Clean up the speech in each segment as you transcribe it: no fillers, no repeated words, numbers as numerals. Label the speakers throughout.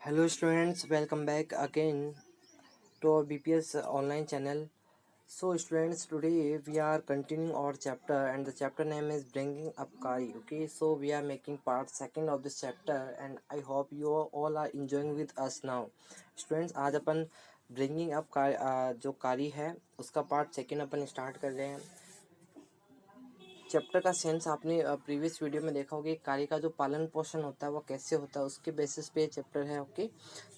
Speaker 1: Hello students, welcome back again to our BPS online channel. So students, today we are continuing our chapter and the chapter name is Bringing Up Kari. Okay, so we are making part second of this chapter and I hope you all are enjoying with us now. Students, आज अपन Bringing Up Kari जो कारी है उसका part second अपन start कर रहे हैं। Chapter का sense आपने प्रीवियस वीडियो में देखा होगा कि कार्य का जो पालन पोषण होता है वो कैसे होता है, उसके बेसिस पे चैप्टर है। ओके,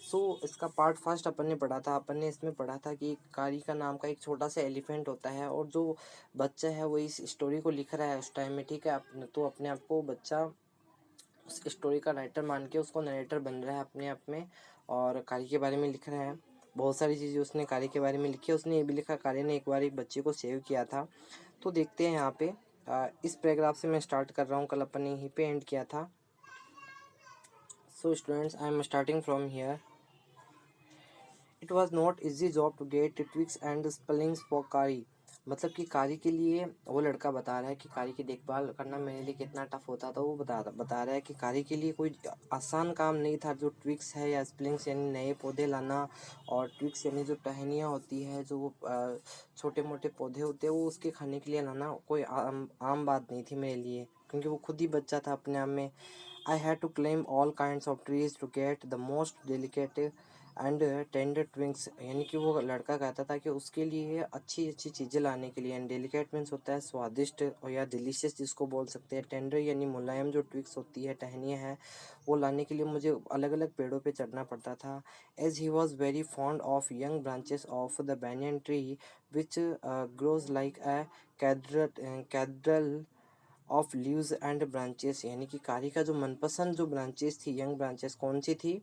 Speaker 1: सो इसका पार्ट फर्स्ट अपन ने पढ़ा था। अपन ने इसमें पढ़ा था कि कारी का नाम का एक छोटा सा एलिफेंट होता है और जो बच्चा है वो इस स्टोरी को लिख रहा है उस टाइम में, ठीक है। तो अपने आप को बच्चा उस स्टोरी का राइटर मान के उसको नरेटर बन रहा है अपने आप में और कारी के बारे में लिख रहा है। बहुत सारी चीज़ें उसने कारी के बारे में लिखी है। उसने ये भी लिखा कारी ने एक बार एक बच्चे को सेव किया था। तो देखते हैं यहाँ पे इस पैराग्राफ से मैं स्टार्ट कर रहा हूँ, कल अपन ने यहीं पे एंड किया था। So students, I am starting from here. It was not easy job to get twigs and spellings for Kari. मतलब कि कारी के लिए वो लड़का बता रहा है कि कारी की देखभाल करना मेरे लिए कितना टफ होता था। वो बता रहा है कि कारी के लिए कोई आसान काम नहीं था। जो ट्विक्स है या स्पेलिंग्स यानी नए पौधे लाना, और ट्विक्स यानी जो टहनियाँ होती है, जो छोटे मोटे पौधे होते हैं, वो उसके खाने के लिए लाना कोई आम बात नहीं थी मेरे लिए, क्योंकि वो खुद ही बच्चा था अपने आप में। I had to climb all kinds of trees to get the most delicate and tender twigs. यानी कि वो लड़का कहता था कि उसके लिए अच्छी अच्छी चीज़ें लाने के लिए, एंड डेलिकेट मीन्स होता है स्वादिष्ट और या डिलीशियस जिसको बोल सकते हैं। टेंडर यानी मुलायम जो ट्विक्स होती है, टहनियाँ हैं, वो लाने के लिए मुझे अलग अलग पेड़ों पे चढ़ना पड़ता था। As he was very fond of young branches of the banyan tree which grows like a cathedral of leaves and branches. यानी कि कारी का जो मनपसंद जो ब्रांचेस थी, यंग ब्रांचेस कौन सी थी?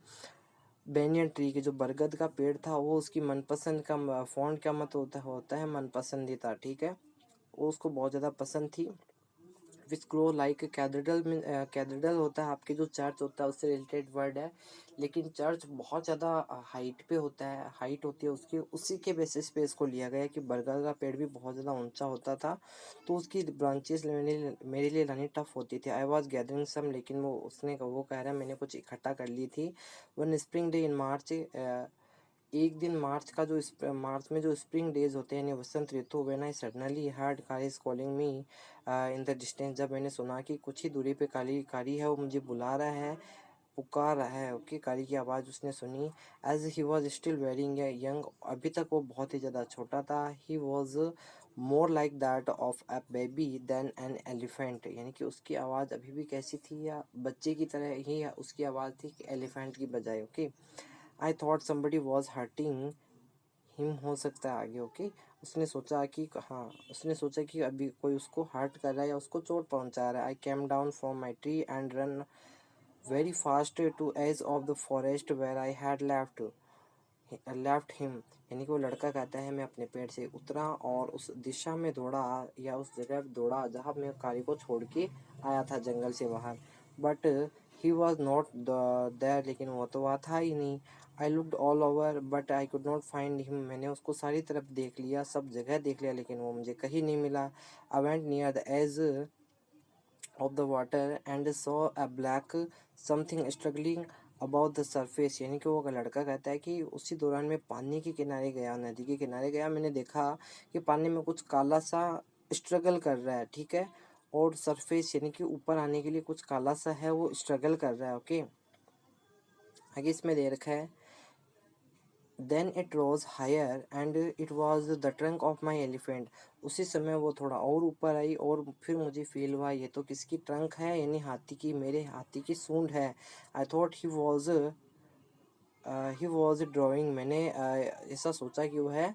Speaker 1: बेनियन ट्री की जो बरगद का पेड़ था वो उसकी मनपसंद का फॉन्ट का मत होता है मनपसंदीदा, ठीक है। वो उसको बहुत ज़्यादा पसंद थी। विच ग्रो लाइक कैथेड्रल में, कैथेड्रल होता है आपके जो चर्च होता है उससे रिलेटेड वर्ड है, लेकिन चर्च बहुत ज़्यादा हाइट पे होता है, हाइट होती है उसकी, उसी के बेसिस पे इसको लिया गया है कि बरगद का पेड़ भी बहुत ज़्यादा ऊंचा होता था, तो उसकी ब्रांचेस मेरे लिए लानी टफ होती थी। आई वॉज गैदरिंग सम, लेकिन वो कह रहा है मैंने कुछ इकट्ठा कर ली थी। वन स्प्रिंग डे इन मार्च, एक दिन मार्च में जो स्प्रिंग डेज होते हैं यानी वसंत ऋतु, व्हेन आई सडनली हर्ड कारी is calling me in the distance. जब मैंने सुना कि कुछ ही दूरी पे कारी है, वो मुझे बुला रहा है, पुकार रहा है। ओके, कारी की आवाज़ उसने सुनी। As he was still very young, अभी तक वो बहुत ही ज़्यादा छोटा था। He was more like that of a baby than an elephant. यानी कि उसकी आवाज़ अभी भी कैसी थी, या बच्चे की तरह ही उसकी आवाज़ थी कि एलिफेंट की बजाय। Okay, I thought somebody was hurting him, हो सकता है आगे। ओके, उसने सोचा कि अभी कोई उसको हर्ट कर रहा है या उसको चोट पहुंचा रहा है। I came down from my tree and ran very fast to edge of the forest where I had left him. यानी कि वो लड़का कहता है मैं अपने पेड़ से उतरा और उस दिशा में दौड़ा या उस जगह दौड़ा जहाँ मैं कारी को छोड़ के आया था जंगल से बाहर। But he was not there, लेकिन वो तो वहाँ था ही नहीं। I looked all over but I could not find him. मैंने उसको सारी तरफ देख लिया, सब जगह देख लिया, लेकिन वो मुझे कहीं नहीं मिला। I went near the edge of the water and saw a black something struggling above the surface। यानी कि वो लड़का कहता है कि उसी दौरान मैं पानी के किनारे गया, नदी के किनारे गया, मैंने देखा कि पानी में कुछ काला सा स्ट्रगल कर रहा है, ठीक है। और सरफेस यानी कि ऊपर आने के लिए कुछ काला सा है, वो स्ट्रगल कर रहा है। ओके, आगे इसमें दे रखा है then it rose higher and it was the trunk of my elephant. उसी समय वो थोड़ा और ऊपर आई और फिर मुझे फील हुआ ये तो किसकी ट्रंक है, यानी हाथी की, मेरे हाथी की सूंड है। I thought he was drawing. मैंने ऐसा सोचा कि वह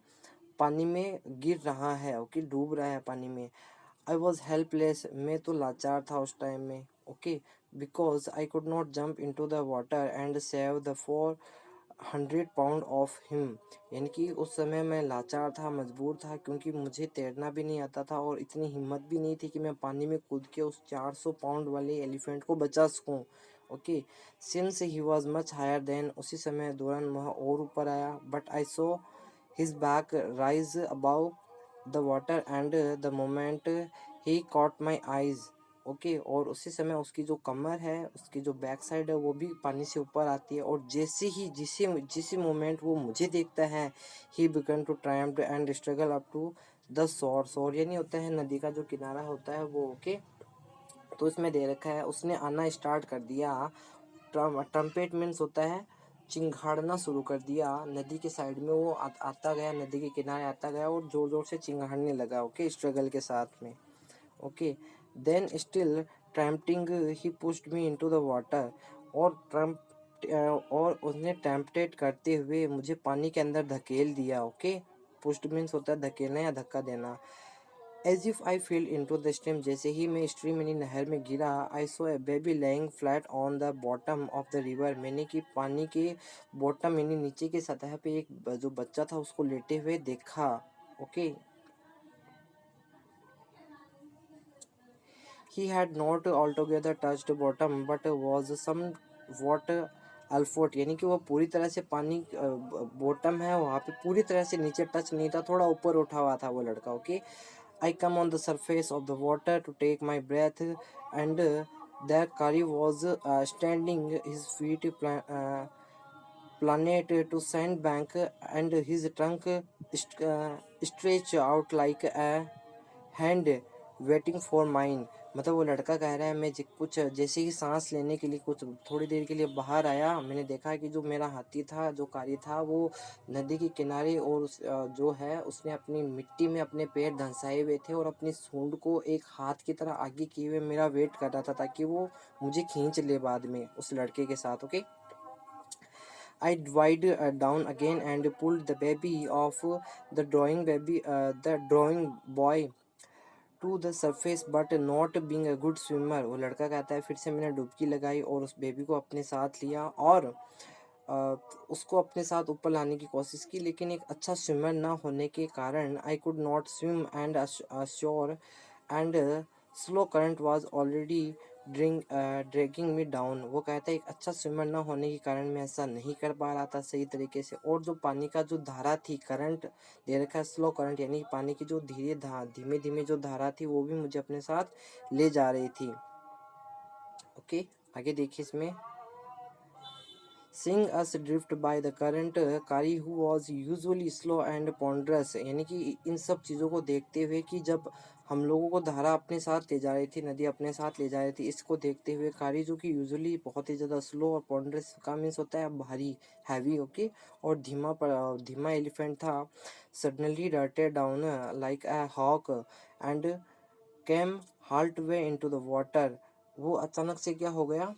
Speaker 1: पानी में गिर रहा है, ओके, डूब रहा है पानी में। आई वॉज हेल्पलेस, मैं तो लाचार था उस टाइम में। Okay, because I could not jump into the water and save the 400 pound of him. यानी कि उस समय मैं लाचार था, मजबूर था, क्योंकि मुझे तैरना भी नहीं आता था और इतनी हिम्मत भी नहीं थी कि मैं पानी में कूद के उस 400 पाउंड वाले एलिफेंट को बचा सकूं। Okay, since he was much higher then, उसी समय दौरान वह और ऊपर आया। But I saw his back rise above the water and the moment he caught my eyes, okay. और उसी समय उसकी जो कमर है, उसकी जो बैक साइड है वो भी पानी से ऊपर आती है। और जैसे ही जिसी मोमेंट वो मुझे देखता है, he began to triumph and struggle up to the shore. Shore यानी होता है नदी का जो किनारा होता है वो, ओके। तो इसमें दे रखा है उसने आना स्टार्ट कर दिया। ट्रम्पेट मीन्स होता है चिंघाड़ना शुरू कर दिया। नदी के साइड में वो आता गया, नदी के किनारे आता गया और जोर जोर से चिंघाड़ने लगा, ओके, स्ट्रगल के साथ में, okay. Then still trumpeting he pushed me into the water. और और उसने टेम्पटेट करते हुए मुझे पानी के अंदर धकेल दिया, ओके। पुश्ड मीन्स होता है धकेलना या धक्का देना। As if I fell into the stream, जैसे ही मैं स्ट्रीम यानी नहर में गिरा। I saw a baby lying flat on the bottom of the river, मैंने कि पानी के बॉटम यानी नीचे की सतह पे एक जो बच्चा था उसको लेटे हुए देखा, okay. He had not altogether touched bottom but was somewhat अल्फोट, यानी कि वो पूरी तरह से पानी बॉटम है वहाँ पे पूरी तरह से नीचे टच नहीं था, थोड़ा ऊपर उठा हुआ था वो लड़का, okay. I come on the surface of the water to take my breath and there Kari was standing his feet planet to sandbank and his trunk stretched out like a hand waiting for mine. मतलब वो लड़का कह रहा है मैं कुछ जैसे ही सांस लेने के लिए कुछ थोड़ी देर के लिए बाहर आया, मैंने देखा कि जो मेरा हाथी था, जो कारी था, वो नदी के किनारे और जो है उसने अपनी मिट्टी में अपने पैर धंसाए हुए थे और अपनी सूंड को एक हाथ की तरह आगे किए हुए मेरा वेट कर रहा था ताकि वो मुझे खींच ले बाद में उस लड़के के साथ, okay. I dived down again and pulled the baby off the drawing boy to the surface but not being a good swimmer. वो लड़का कहता है फिर से मैंने डुबकी लगाई और उस बेबी को अपने साथ लिया और उसको अपने साथ ऊपर लाने की कोशिश की, लेकिन एक अच्छा स्विमर ना होने के कारण आई could not swim and sure and slow current was already dragging me down. वो कहता है एक अच्छा स्विमर ना होने के कारण मैं ऐसा नहीं कर पा रहा था सही तरीके से, और जो पानी का जो धारा थी, करंट दे रखा है स्लो करंट, यानी पानी की जो धीमे धीमे जो धारा थी वो भी मुझे अपने साथ ले जा रही थी, ओके। आगे देखिए इसमें Seeing us drift by the current, Kari who was usually slow and ponderous, यानी कि इन सब चीज़ों को देखते हुए कि जब हम लोगों को धारा अपने साथ ले जा रही थी, नदी अपने साथ ले जा रही थी, इसको देखते हुए कारी जो कि यूजुअली बहुत ही ज़्यादा स्लो और पॉन्डरस का मीन्स होता है भारी, हैवी, ओके, और धीमा एलिफेंट था। Suddenly darted down like a hawk and came हाल्ट वे इनटू द वाटर। वो अचानक से क्या हो गया,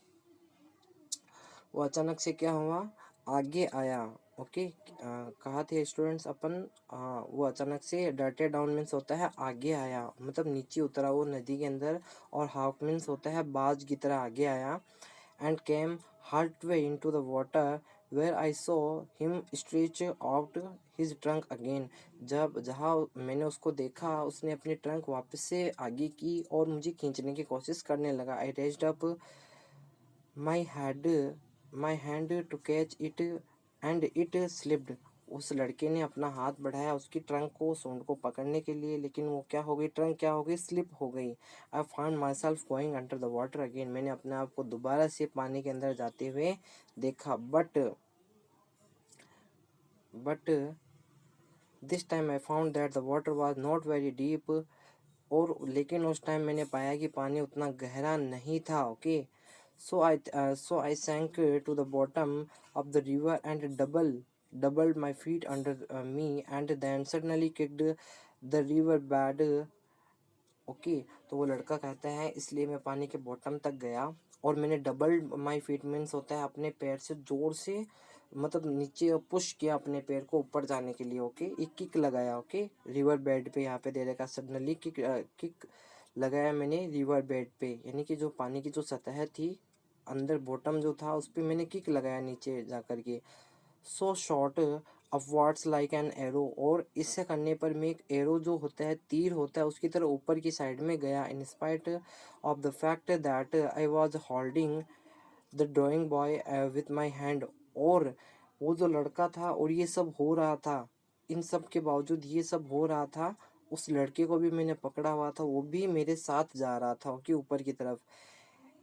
Speaker 1: वो अचानक से क्या हुआ, आगे आया, ओके। कहा थे स्टूडेंट्स अपन, वो अचानक से डर्टे डाउन मीन्स होता है आगे आया, मतलब नीचे उतरा वो नदी के अंदर, और हाफ मीन्स होता है बाज की तरह आगे आया। एंड केम हाल्ट वे into the water where I saw him stretch out his trunk again. जब जहाँ मैंने उसको देखा उसने अपनी ट्रंक वापस से आगे की और मुझे खींचने की कोशिश करने लगा। I raised up my head my hand to catch it and it slipped. उस लड़के ने अपना हाथ बढ़ाया उसकी ट्रंक को, सूंड को पकड़ने के लिए, लेकिन वो क्या हो गई, ट्रंक क्या हो गई, स्लिप हो गई। I found my self going under the water again. मैंने अपने आप को दोबारा से पानी के अंदर जाते हुए देखा, but this time I found that the water was not very deep. और लेकिन उस टाइम मैंने पाया कि पानी उतना गहरा नहीं था, okay. So I sank to the bottom of the river and doubled my feet under me and then suddenly kicked the river bed, okay. तो वो लड़का कहता है इसलिए मैं पानी के बॉटम तक गया और मैंने डबल माई फीट मीन्स होता है अपने पैर से जोर से, मतलब नीचे पुश किया अपने पैर को ऊपर जाने के लिए, ओके। एक किक लगाया, ओके, रिवर बेड पे, यहाँ पे दे रखा सडनली किक लगाया मैंने रिवर बेड पे, यानी कि जो पानी की जो सतह थी अंदर बॉटम जो था उस पर मैंने किक लगाया नीचे जा कर के। So short upwards like an arrow, और इससे करने पर मैं एक एरो जो होता है, तीर होता है, उसकी तरह ऊपर की साइड में गया। In spite of the fact that I was holding the drawing boy with my hand. और वो जो लड़का था और ये सब हो रहा था, इन सब के बावजूद ये सब हो रहा था उस लड़के को भी मैंने पकड़ा हुआ था, वो भी मेरे साथ जा रहा था, ओके, ऊपर की तरफ।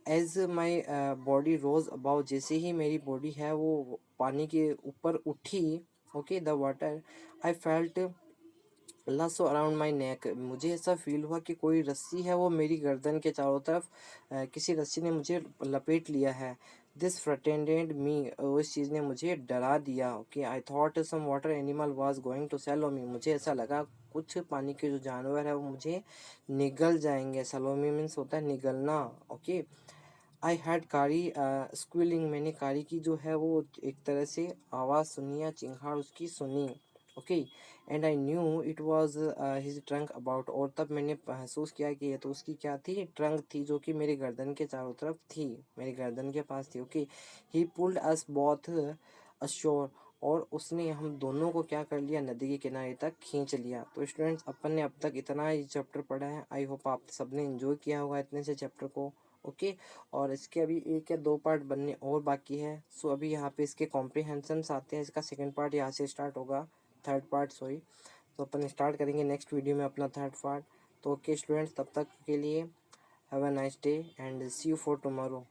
Speaker 1: As my body rose above, जैसे ही मेरी बॉडी है वो पानी के ऊपर उठी, okay, the water, I felt lasso around my neck, मुझे ऐसा फील हुआ कि कोई रस्सी है वो मेरी गर्दन के चारों तरफ, किसी रस्सी ने मुझे लपेट लिया है। दिस फ्रटेंडेड मी, उस चीज़ ने मुझे डरा दिया, okay. I thought some water animal was going to swallow me, मुझे ऐसा लगा कुछ पानी के जो जानवर है वो मुझे निगल जाएंगे। सलोमी मीन्स होता है निगलना, ओके। आई हैड कारी स्क्विलिंग, मैंने कारी की जो है वो एक तरह से आवाज़ सुनी या चिंगाड़ उसकी सुनी, okay. And I knew it was his trunk about, और तब मैंने महसूस किया कि ये तो उसकी क्या थी, ट्रंक थी, जो कि मेरी गर्दन के चारों तरफ थी, मेरी गर्दन के पास थी, ओके। ही पुल्ड अस बोथ अशोर, और उसने हम दोनों को क्या कर लिया, नदी के किनारे तक खींच लिया। तो स्टूडेंट्स, अपन ने अब तक इतना ही चैप्टर पढ़ा है। आई होप आप सबने एंजॉय किया होगा इतने से चैप्टर को, ओके। और इसके अभी 1 या 2 पार्ट बनने और बाकी है। सो अभी यहाँ पे इसके कॉम्प्रिहेंशंस आते हैं, इसका सेकंड पार्ट यहाँ से स्टार्ट होगा, थर्ड पार्ट सॉरी। तो अपन स्टार्ट करेंगे नेक्स्ट वीडियो में अपना थर्ड पार्ट। तो ओके स्टूडेंट्स, तब तक के लिए have a nice day and see you for tomorrow.